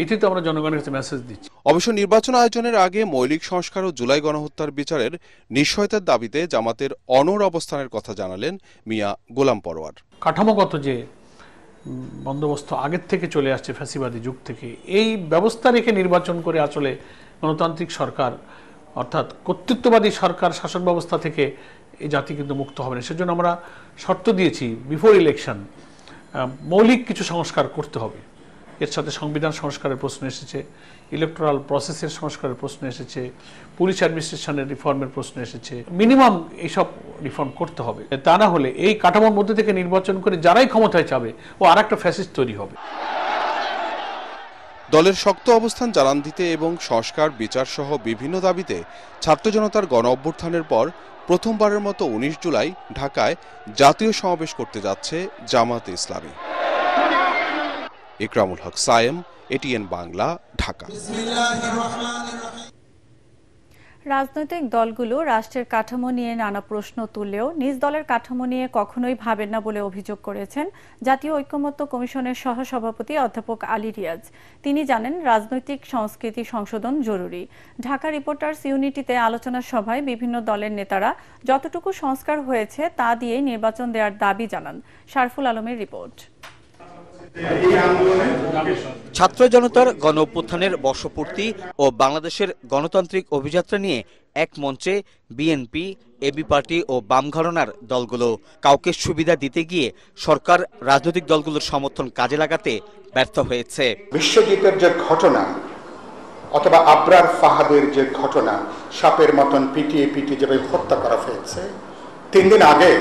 এটি তো আমরা জনগণের কাছে মেসেজ দিচ্ছি। অবশ্য নির্বাচন আয়োজনের আগে মৌলিক সংস্কার ও জুলাই গণহত্যার বিচারের নিশ্চয়তার দাবিতে জামাতের অনড় অবস্থানের কথা জানালেন মিয়া গোলাম পরোয়ার। কাঠামোগত যে বন্দোবস্ত আগের থেকে চলে আসছে ফ্যাসিবাদী যুগ থেকে, এই ব্যবস্থা রেখে নির্বাচন করে আসলে গণতান্ত্রিক সরকার, অর্থাৎ কর্তৃত্ববাদী সরকার শাসন ব্যবস্থা থেকে এই জাতি কিন্তু মুক্ত হবে না। সেজন্য আমরা শর্ত দিয়েছি, বিফোর ইলেকশন মৌলিক কিছু সংস্কার করতে হবে। এর সাথে সংবিধান সংস্কারের প্রশ্ন এসেছে, ইলেকটোরাল প্রসেসের সংস্কারের প্রশ্ন এসেছে, পুলিশ অ্যাডমিনিস্ট্রেশনের রিফর্মের প্রশ্ন এসেছে। মিনিমাম এইসব রিফর্ম করতে হবে, তা না হলে এই কাঠামোর মধ্যে থেকে নির্বাচন করে যারাই ক্ষমতায় যাবে, ও আর একটা ফ্যাসিস্ট তৈরি হবে। দলের শক্ত অবস্থান জানান দিতে এবং সংস্কার, বিচার সহ বিভিন্ন দাবিতে ছাত্র জনতার গণ অভ্যুত্থানের পর প্রথমবারের মতো 19 জুলাই ঢাকায় জাতীয় সমাবেশ করতে যাচ্ছে জামায়াতে ইসলামী। একরামুল হক সায়েম, এটিএন বাংলা, ঢাকা। রাজনৈতিক দলগুলো রাষ্ট্রের কাঠামো নিয়ে নানা প্রশ্ন তুললেও নিজ দলের কাঠামো নিয়ে কখনোই ভাবেন না বলে অভিযোগ করেছেন জাতীয় ঐকমত্য কমিশনের সহসভাপতি অধ্যাপক আলী রিয়াজ। তিনি জানেন, রাজনৈতিক সংস্কৃতি সংশোধন জরুরি। ঢাকা রিপোর্টার্স ইউনিটিতে আলোচনা সভায় বিভিন্ন দলের নেতারা যতটুকু সংস্কার হয়েছে তা দিয়ে নির্বাচন দেওয়ার দাবি জানান। শারফুল আলমের রিপোর্ট। ছাত্র জনতার গণ অভ্যুত্থানের বর্ষপূর্তি ও বাংলাদেশের গণতান্ত্রিক অভিযাত্রা নিয়ে এক মঞ্চে বিএনপি, এবি পার্টি ও বাম ঘরানার দলগুলো। কাউকে সুবিধা দিতে গিয়ে সরকার রাজনৈতিক দলগুলোর সমর্থন কাজে লাগাতে ব্যর্থ হয়েছে। বিশ্বজিতের যে ঘটনা অথবা আবরার ফাহাদের যে ঘটনা, সাপের মতন পিটিয়ে পিটিয়ে যেভাবে হত্যা করা হয়েছে, 3 দিন আগে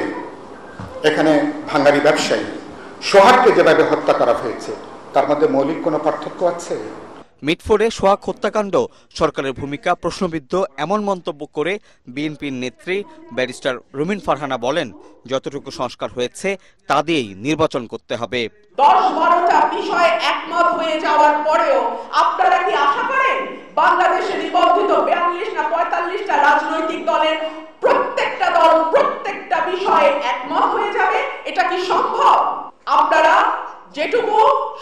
এখানে ভাঙ্গারি ব্যবসায়ী সোহাগকে যেভাবে হত্যা করা হয়েছে, তার মধ্যে মৌলিক কোনো পার্থক্য আছে? মিটফোর্ডে সোহাগ হত্যাকাণ্ড সরকারের ভূমিকা প্রশ্নবিদ্ধ এমন মন্তব্য করে বিএনপির নেত্রী ব্যারিস্টার রুমিন ফারহানা বলেন, যতটুকু সংস্কার হয়েছে তা দিয়েই নির্বাচন করতে হবে। 10-12টা বিষয়ে একমত হয়ে যাওয়ার পরেও আপনারা কি আশা করেন বাংলাদেশে নিবন্ধিত 42 না 45টা রাজনৈতিক দলের প্রত্যেকটা দল প্রত্যেকটা বিষয়ে একমত হয়ে যাবে? এটা কি সম্ভব? আপনারা যেটুকু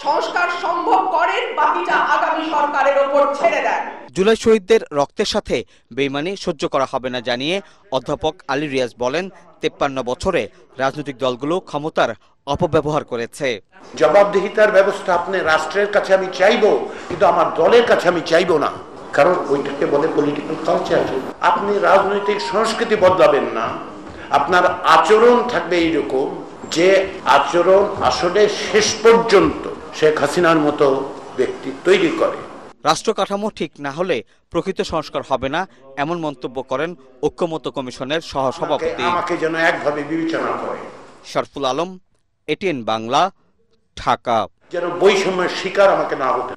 সংস্কার সম্ভব করেন বাকিটা আগামী সরকারের উপর ছেড়ে দেন। জুলাই শহীদদের রক্তের সাথে বেইমানি সহ্য করা হবে না জানিয়ে অধ্যাপক আলী রিয়াজ বলেন, 53 বছরে রাজনৈতিক দলগুলো ক্ষমতার অপব্যবহার করেছে। জবাবদিহিতার ব্যবস্থা আপনি রাষ্ট্রের কাছে আমি চাইবো, কিন্তু আমার দলের কাছে আমি চাইবো না, কারণ ওইটাকে বলে পলিটিক্যাল কালচার। আপনি রাজনৈতিক সংস্কৃতি বদলাবেন না, আপনার আচরণ থাকবে এইরকম যে আচরণ আসলে শেষ পর্যন্ত শেখ হাসিনার মতো ব্যক্তি তৈরি করে। রাষ্ট্র কাঠামো ঠিক না হলে প্রকৃত সংস্কার হবে না, এমন মন্তব্য করেন ঐক্যমত্য কমিশনের সহসভাপতি। আমাকে যেন একভাবে বিবেচনা করে। শরফুল আলম, এটিএন বাংলা, ঢাকা। যেন বৈষম্যের শিকার আমাকে না হতে।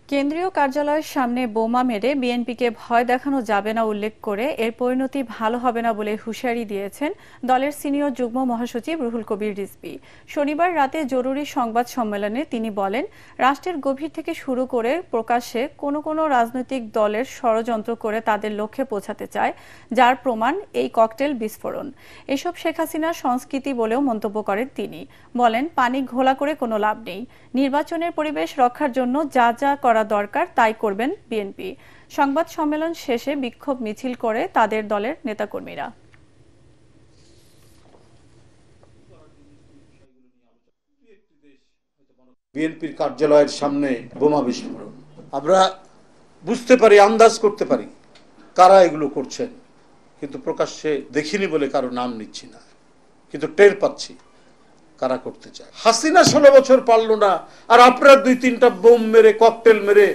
কেন্দ্রীয় কার্যালয়ের সামনে বোমা মেরে বিএনপিকে ভয় দেখানো যাবে না উল্লেখ করে এর পরিণতি ভালো হবে না বলে হুঁশিয়ারি দিয়েছেন দলের সিনিয়র যুগ্ম মহাসচিব রুহুল কবির রিজভী। শনিবার রাতে জরুরি সংবাদ সম্মেলনে তিনি বলেন, রাষ্ট্রের গভীর থেকে শুরু করে প্রকাশ্যে কোনো রাজনৈতিক দলের ষড়যন্ত্র করে তাদের লক্ষ্যে পৌঁছাতে চায়, যার প্রমাণ এই ককটেল বিস্ফোরণ। এসব শেখ হাসিনার সংস্কৃতি বলেও মন্তব্য করেন তিনি। বলেন, পানি ঘোলা করে কোনো লাভ নেই। নির্বাচনের পরিবেশ রক্ষার জন্য যা যা করা দরকার তাই করবেন বিএনপি। সংবাদ সম্মেলন শেষে বিক্ষোভ মিছিল করে তাদের দলের নেতাকর্মীরা। বিএনপির কার্যালয়ের সামনে বোমা বিস্ফোরণ, আমরা বুঝতে পারি, আন্দাজ করতে পারি কারা এগুলো করছেন, কিন্তু প্রকাশ্যে দেখিনি বলে কারো নাম নিচ্ছি না, কিন্তু টের পাচ্ছি কারা করতে চায়। হাসিনা 16 বছর পারল না, আর আপনারা 2-3টা বোম মেরে, ককটেল মেরে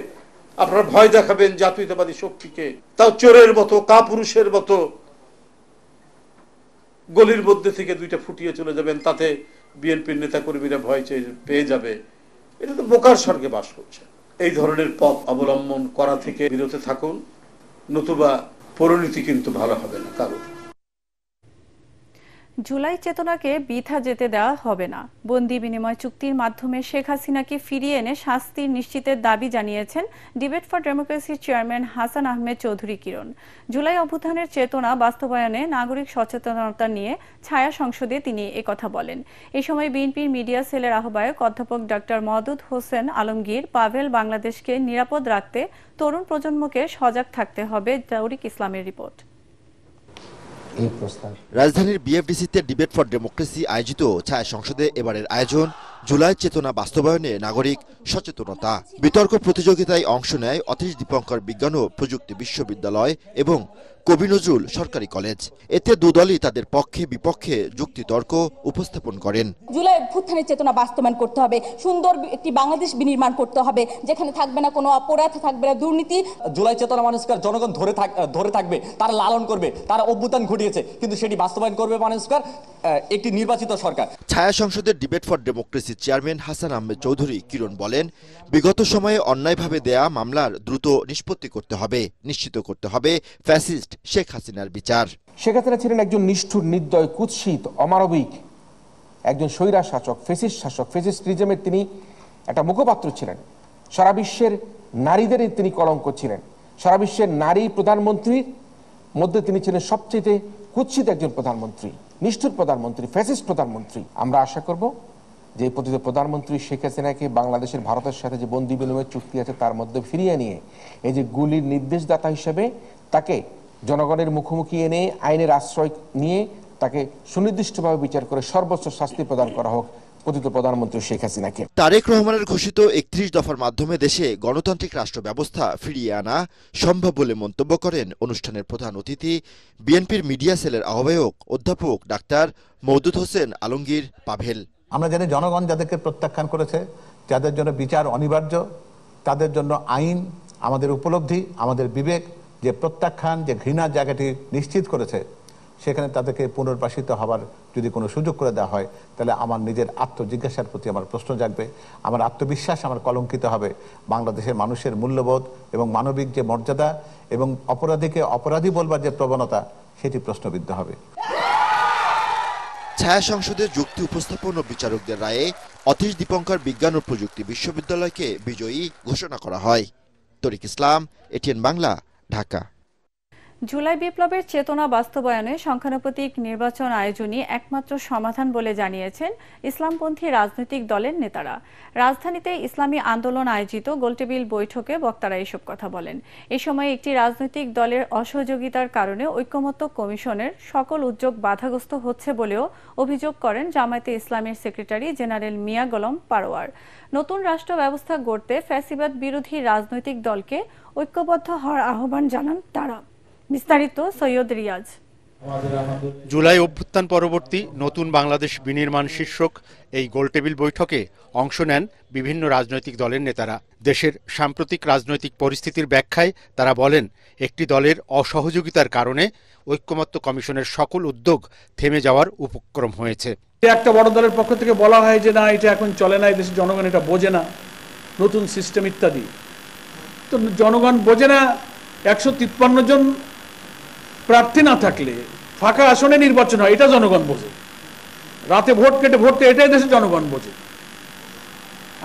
আপনারা ভয় দেখাবেন জাতীয়তাবাদী শক্তিকে, তাও চোরের মতো, কাপুরুষের মতো গলির মধ্যে থেকে 2টা ফুটিয়ে চলে যাবেন, তাতে বিএনপির নেতা কর্মীরা ভয় পেয়ে যাবে। এটা তো বোকার স্বর্গে বাস করছে। এই ধরনের পথ অবলম্বন করা থেকে বিরত থাকুন, নতুবা পরিণতি কিন্তু ভালো হবে না কারো। জুলাই চেতনাকে বৃথা যেতে দেওয়া হবে না। বন্দি বিনিময় চুক্তির মাধ্যমে শেখ হাসিনাকে ফিরিয়ে এনে শাস্তি নিশ্চিতের দাবি জানিয়েছেন ডিবেট ফর ডেমোক্রেসির চেয়ারম্যান হাসান আহমেদ চৌধুরী কিরণ। জুলাই অভ্যুত্থানের চেতনা বাস্তবায়নে নাগরিক সচেতনতা নিয়ে ছায়া সংসদে তিনি একথা বলেন। এ সময় বিএনপির মিডিয়া সেলের আহ্বায়ক অধ্যাপক ডক্টর মওদুদ হোসেন আলমগীর পাভেল বাংলাদেশকে নিরাপদ রাখতে তরুণ প্রজন্মকে সজাগ থাকতে হবে। তারিক ইসলামের রিপোর্ট। রাজধানীর বিএফডিসিতে ডিবেট ফর ডেমোক্রেসি আয়োজিত ছায়া সংসদে এবারের আয়োজন জুলাই চেতনা বাস্তবায়নে নাগরিক সচেতনতা। বিতর্ক প্রতিযোগিতায় অংশ নেয় অতীশ দীপঙ্কর বিজ্ঞান ও প্রযুক্তি বিশ্ববিদ্যালয় এবং কবি নজরুল সরকারি কলেজ। এতে দুদলই তাদের পক্ষে বিপক্ষে যুক্তিতর্ক উপস্থাপন করেন। জুলাই অভ্যুত্থানের চেতনা বাস্তবায়ন করতে হবে, সুন্দর একটি বাংলাদেশ বিনির্মাণ করতে হবে, যেখানে থাকবে না কোনো অপরাধ, থাকবে না দুর্নীতি। জুলাই চেতনা মানুষকে জনগণ ধরে থাকবে, তারা লালন করবে, তারা অভ্যুত্থান ঘটিয়েছে, কিন্তু সেটি বাস্তবায়ন করবে মানুষকে একটি নির্বাচিত সরকার। ছায়া সংসদের ডিবেট ফর ডেমোক্রেসির চেয়ারম্যান হাসান আহমেদ চৌধুরী কিরণ বলেন, বিগত সময়ে অন্যায়ভাবে দেয়া মামলার দ্রুত নিষ্পত্তি করতে হবে, নিশ্চিত করতে হবে ফ্যাসিস্ট শেখ হাসিনার বিচার। শেখ হাসিনা ছিলেন একজন নিষ্ঠুর, নির্দয়, কুৎসিত, অমানবিক একজন স্বৈরা শাসক, ফেসিস্ট শাসক। ফেসিস্ট্রিজমের তিনি একটা মুখপাত্র ছিলেন। সারা বিশ্বের নারীদের তিনি কলঙ্ক ছিলেন। সারা বিশ্বের নারী প্রধানমন্ত্রীর মধ্যে তিনি ছিলেন সবচেয়ে কুৎসিত একজন প্রধানমন্ত্রী, নিষ্ঠুর প্রধানমন্ত্রী, ফ্যাসিস্ট প্রধানমন্ত্রী। আমরা আশা করব যে প্রতিটি প্রধানমন্ত্রী শেখ হাসিনাকে বাংলাদেশের ভারতের সাথে যে বন্দি বিনিময় চুক্তি আছে তার মধ্যে ফিরিয়ে নিয়ে এই যে গুলির নির্দেশদাতা হিসেবে তাকে জনগণের মুখোমুখি এনে আইনের আশ্রয় নিয়ে তাকে সুনির্দিষ্টভাবে বিচার করে সর্বোচ্চ শাস্তি প্রদান করা হোক পতিত প্রধানমন্ত্রী শেখ হাসিনাকে। তারেক রহমানের ঘোষিত 31 দফার মাধ্যমে দেশে গণতান্ত্রিক রাষ্ট্র ব্যবস্থা ফিরিয়ে আনা সম্ভব বলে মন্তব্য করেন অনুষ্ঠানের প্রধান অতিথি বিএনপির মিডিয়া সেলের আহ্বায়ক অধ্যাপক ডাক্তার মওদুদ হোসেন আলমগীর পাভেল। আমরা জানি জনগণ যাদেরকে প্রত্যাখ্যান করেছে, যাদের জন্য বিচার অনিবার্য, তাদের জন্য আইন, আমাদের উপলব্ধি, আমাদের বিবেক যে প্রত্যাখ্যান, যে ঘৃণার জায়গাটি নিশ্চিত করেছে, সেখানে তাদেরকে পুনর্বাসিত হবার যদি কোনো সুযোগ করে দেওয়া হয়, তাহলে আমার নিজের আত্মজিজ্ঞাসার প্রতি আমার প্রশ্ন জাগবে, আমার আত্মবিশ্বাস আমার কলঙ্কিত হবে, বাংলাদেশের মানুষের মূল্যবোধ এবং মানবিক যে মর্যাদা এবং অপরাধীকে অপরাধী বলবার যে প্রবণতা, সেটি প্রশ্নবিদ্ধ হবে। ছায়া সংসদের যুক্তি উপস্থাপন ও বিচারকদের রায়ে অতীশ দীপঙ্কর বিজ্ঞান ও প্রযুক্তি বিশ্ববিদ্যালয়কে বিজয়ী ঘোষণা করা হয়। তরিক ইসলাম, এটিএন বাংলা, ঢাকা। জুলাই বিপ্লবের চেতনা বাস্তবায়নে সংখ্যানুপাতিক নির্বাচন আয়োজনই একমাত্র সমাধান বলে জানিয়েছেন ইসলামপন্থী রাজনৈতিক দলের নেতারা। রাজধানীতে ইসলামী আন্দোলন আয়োজিত গোলটেবিল বৈঠকে বক্তারা এসব কথা বলেন। এ সময় একটি রাজনৈতিক দলের অসহযোগিতার কারণে ঐক্যমত্য কমিশনের সকল উদ্যোগ বাধাগ্রস্ত হচ্ছে বলেও অভিযোগ করেন জামায়াতে ইসলামের সেক্রেটারি জেনারেল মিয়া গোলাম পারোয়ার। নতুন রাষ্ট্র ব্যবস্থা গড়তে ফ্যাসিবাদ বিরোধী রাজনৈতিক দলকে ঐক্যবদ্ধ হওয়ার আহ্বান জানান তারা। বিস্তারিত সৈয়দ রিয়াজ। জুলাই অভ্যুত্থান পরবর্তী নতুন বাংলাদেশ বিনির্মাণ শীর্ষক এই গোলটেবিল বৈঠকে অংশ নেন বিভিন্ন রাজনৈতিক দলের নেতারা। দেশের সাম্প্রতিক রাজনৈতিক পরিস্থিতির ব্যাখ্যায় তারা বলেন, একটি দলের অসহযোগিতার কারণে ঐক্যমত্য কমিশনের সকল উদ্যোগ থেমে যাওয়ার উপক্রম হয়েছে। একটা বড় দলের পক্ষ থেকে বলা হয় যে না, এটা এখন চলে না, দেশের জনগণ এটা বোঝে না, নতুন সিস্টেম ইত্যাদি। তো জনগণ বোঝে না, 153 জন প্রার্থী না থাকলে ফাঁকা আসনে নির্বাচন হয়, এটা জনগণ বোঝে। রাতে ভোট কেটে ভোটে, এটাই দেশের জনগণ বোঝে।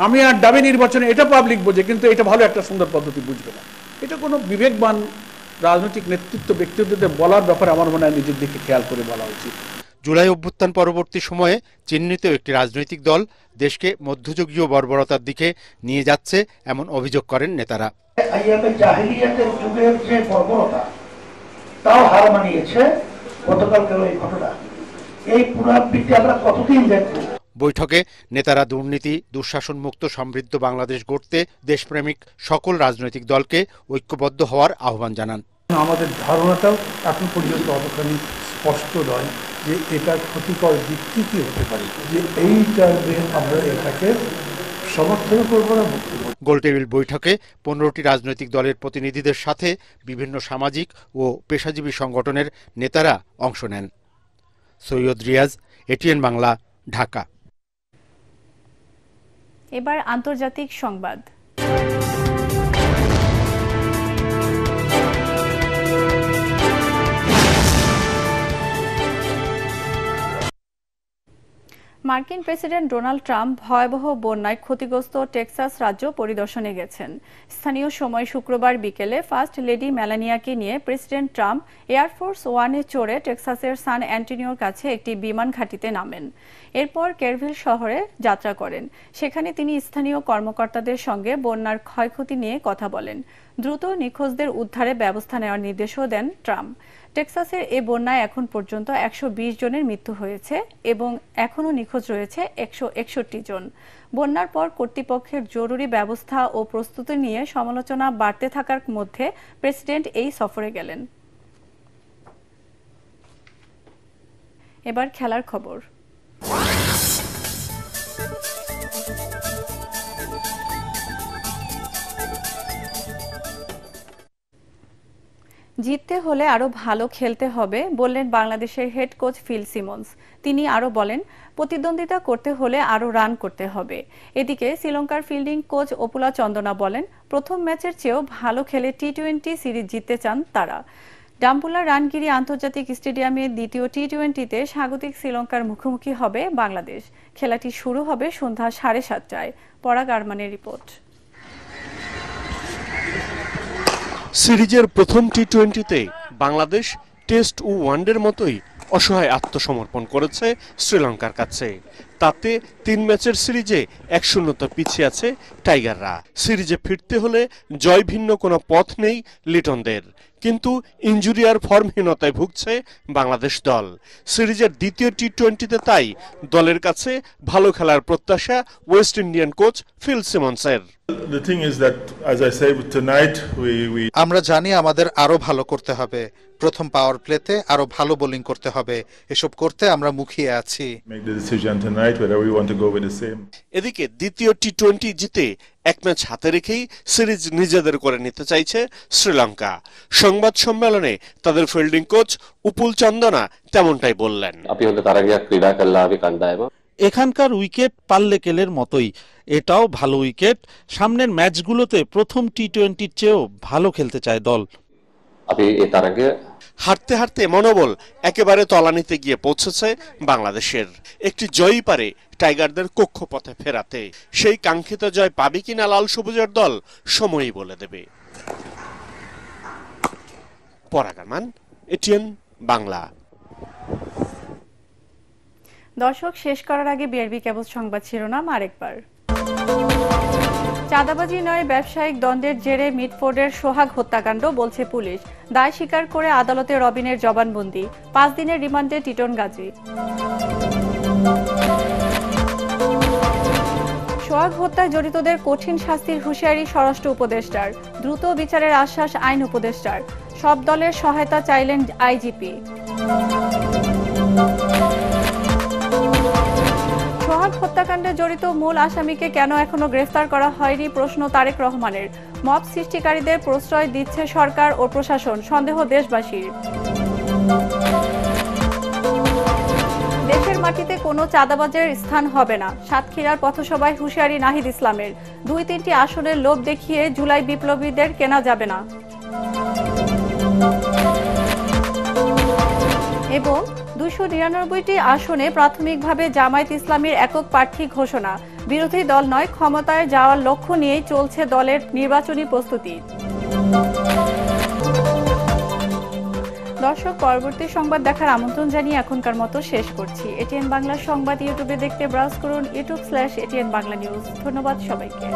আমি আর দাবি নির্বাচনে, এটা পাবলিক বোঝে, কিন্তু এটা ভালো একটা সুন্দর পদ্ধতি বুঝবে না। এটা কোনো বিবেকবান রাজনৈতিক নেতৃত্ব ব্যক্তিত্বদের বলার ব্যাপারে আমার মনে হয় নিজের দিকে খেয়াল করে বলা উচিত। জুলাই অভ্যুত্থান পরবর্তী সময়ে চিহ্নিত একটি রাজনৈতিক দল দেশকে মধ্যযুগীয় বর্বরতার দিকে নিয়ে যাচ্ছে এমন অভিযোগ করেন নেতারা। আইয়ামে জাহেলিয়াতের যুগের যে বর্বরতা, তাও হার মানিয়েছে গতকালকের এই ঘটনা। এই পুনরাবৃত্তি আমরা কতদিন দেখব? বৈঠকে নেতারা দুর্নীতি, দুঃশাসন মুক্ত সমৃদ্ধ বাংলাদেশ গড়তে দেশপ্রেমিক সকল রাজনৈতিক দলকে ঐক্যবদ্ধ হওয়ার আহ্বান জানান। আমাদের ধারণাটাও এখন পর্যন্ত অতখানি স্পষ্ট নয় যে এটার ক্ষতিকর দিক কি কি হতে পারে, যে এই টার্মে আমরা এটাকে সমর্থন করবো না। গোলটেবিল বৈঠকে 15টি রাজনৈতিক দলের প্রতিনিধিদের সাথে বিভিন্ন সামাজিক ও পেশাজীবী সংগঠনের নেতারা অংশ নেন। সৈয়দ রিয়াজ, এটিএন বাংলা, ঢাকা। এবার আন্তর্জাতিক সংবাদ। মার্কিন প্রেসিডেন্ট ডোনাল্ড ট্রাম্প ভয়াবহ বন্যায় ক্ষতিগ্রস্ত টেক্সাস রাজ্য পরিদর্শনে গেছেন। স্থানীয় সময় শুক্রবার বিকেলে ফার্স্ট লেডি মেলানিয়াকে নিয়ে প্রেসিডেন্ট ট্রাম্প এয়ারফোর্স ওয়ানে চড়ে টেক্সাসের সান অ্যান্টনিওর কাছে একটি বিমান ঘাঁটিতে নামেন। এরপর কেরভিল শহরে যাত্রা করেন। সেখানে তিনি স্থানীয় কর্মকর্তাদের সঙ্গে বন্যার ক্ষয়ক্ষতি নিয়ে কথা বলেন। দ্রুত নিখোঁজদের উদ্ধারে ব্যবস্থা নেওয়ার নির্দেশও দেন ট্রাম্প। টেক্সাসের এ বন্যায় এখন পর্যন্ত 120 জনের মৃত্যু হয়েছে এবং এখনও নিখোঁজ রয়েছে 161 জন। বন্যার পর কর্তৃপক্ষের জরুরি ব্যবস্থা ও প্রস্তুতি নিয়ে সমালোচনা বাড়তে থাকার মধ্যে প্রেসিডেন্ট এই সফরে গেলেন। এবার খেলার খবর। জিততে হলে আরও ভালো খেলতে হবে বললেন বাংলাদেশের হেড কোচ ফিল সিমন্স। তিনি আরও বলেন, প্রতিদ্বন্দ্বিতা করতে হলে আরও রান করতে হবে। এদিকে শ্রীলঙ্কার ফিল্ডিং কোচ অপুলা চন্দনা বলেন, প্রথম ম্যাচের চেয়েও ভালো খেলে টি-20 সিরিজ জিততে চান তারা। ডাম্বুলা রানগিরি আন্তর্জাতিক স্টেডিয়ামে দ্বিতীয় টি-20তে স্বাগতিক শ্রীলঙ্কার মুখোমুখি হবে বাংলাদেশ। খেলাটি শুরু হবে সন্ধ্যা 7:30টায়। পরাগ আরমানের রিপোর্ট। সিরিজের প্রথম টি-20তে বাংলাদেশ টেস্ট ও ওয়ানডের মতোই অসহায় আত্মসমর্পণ করেছে শ্রীলঙ্কার কাছে। তাতে 3 ম্যাচের সিরিজে 1-0 পিছিয়ে আছে টাইগাররা। সিরিজে ফিরতে হলে জয় ভিন্ন কোনো পথ নেই লিটনদের, কিন্তু ইনজুরি আর ফর্মহীনতায় ভুগছে বাংলাদেশ দল। সিরিজের দ্বিতীয় টি-20তে তাই দলের কাছে ভালো খেলার প্রত্যাশা ওয়েস্ট ইন্ডিয়ান কোচ ফিল সিমন্সের। আমরা জানি আমাদের আরো ভালো করতে হবে, প্রথম পাওয়ার প্লেতে আরো ভালো বোলিং করতে হবে। এসব করতে আমরা মুখিয়ে আছি। tonight whether we want to go with the same. এদিকে দ্বিতীয় টি-20 জিতে এক ম্যাচ হাতে রেখেই সিরিজ নিজেদের করে নিতে চাইছে শ্রীলঙ্কা। সংবাদ সম্মেলনে তাদের ফিল্ডিং কোচ উপুল চন্দনা তেমনটাই বললেন। এখানকার উইকেট পাল্লেকেলের মতোই, এটাও ভালো উইকেট। সামনের ম্যাচগুলোতে প্রথম টি-20-র চেয়েও ভালো খেলতে চায় দল। হারতে হারতে মনোবল একেবারে তলানিতে গিয়ে পৌঁছেছে বাংলাদেশের। একটি জয়ই পারে টাইগারদের কক্ষপথে ফেরাতে। সেই কাঙ্ক্ষিত জয় পাবে কিনা লাল সবুজের দল সময়ই বলে দেবে। পরাগ আরমান, এটিএন বাংলা। দর্শক, শেষ করার আগে বিআরবি কেবল সংবাদ শিরোনাম আরেকবার। চাঁদাবাজি নয়, ব্যবসায়িক দ্বন্দ্বের জেরে মিটফোর্ডের সোহাগ হত্যাকাণ্ড বলছে পুলিশ। দায় স্বীকার করে আদালতে রবিনের জবানবন্দি। 5 দিনের রিমান্ডে টিটন গাজী। সোহাগ হত্যায় জড়িতদের কঠিন শাস্তির হুঁশিয়ারি স্বরাষ্ট্র উপদেষ্টার। দ্রুত বিচারের আশ্বাস আইন উপদেষ্টার। সব দলের সহায়তা চাইলেন আইজিপি। সোহাগ হত্যাকাণ্ডে জড়িত মূল আসামিকে কেন এখনো গ্রেফতার করা হয়নি প্রশ্ন তারেক রহমানের। মব সৃষ্টিকারীদের প্রশ্রয় দিচ্ছে সরকার ও প্রশাসন, সন্দেহ দেশবাসীর। দেশের মাটিতে কোনো চাঁদাবাজের স্থান হবে না, সাতক্ষীরার পথসভায় হুঁশিয়ারি নাহিদ ইসলামের। 2-3টি আসনের লোভ দেখিয়ে জুলাই বিপ্লবীদের কেনা যাবে না। এবং 299টি আসনে প্রাথমিকভাবে জামায়াত ইসলামীর একক প্রার্থী ঘোষণা। বিরোধী দল নয়, ক্ষমতায় যাওয়ার লক্ষ্য নিয়েই চলছে দলের নির্বাচনী প্রস্তুতি। দর্শক, পরবর্তী সংবাদ দেখার আমন্ত্রণ জানিয়ে এখনকার মতো শেষ করছি। এটিএন বাংলা সংবাদ ইউটিউবে দেখতে ব্রাউজ করুন youtube/ATN বাংলা নিউজ। ধন্যবাদ সবাইকে।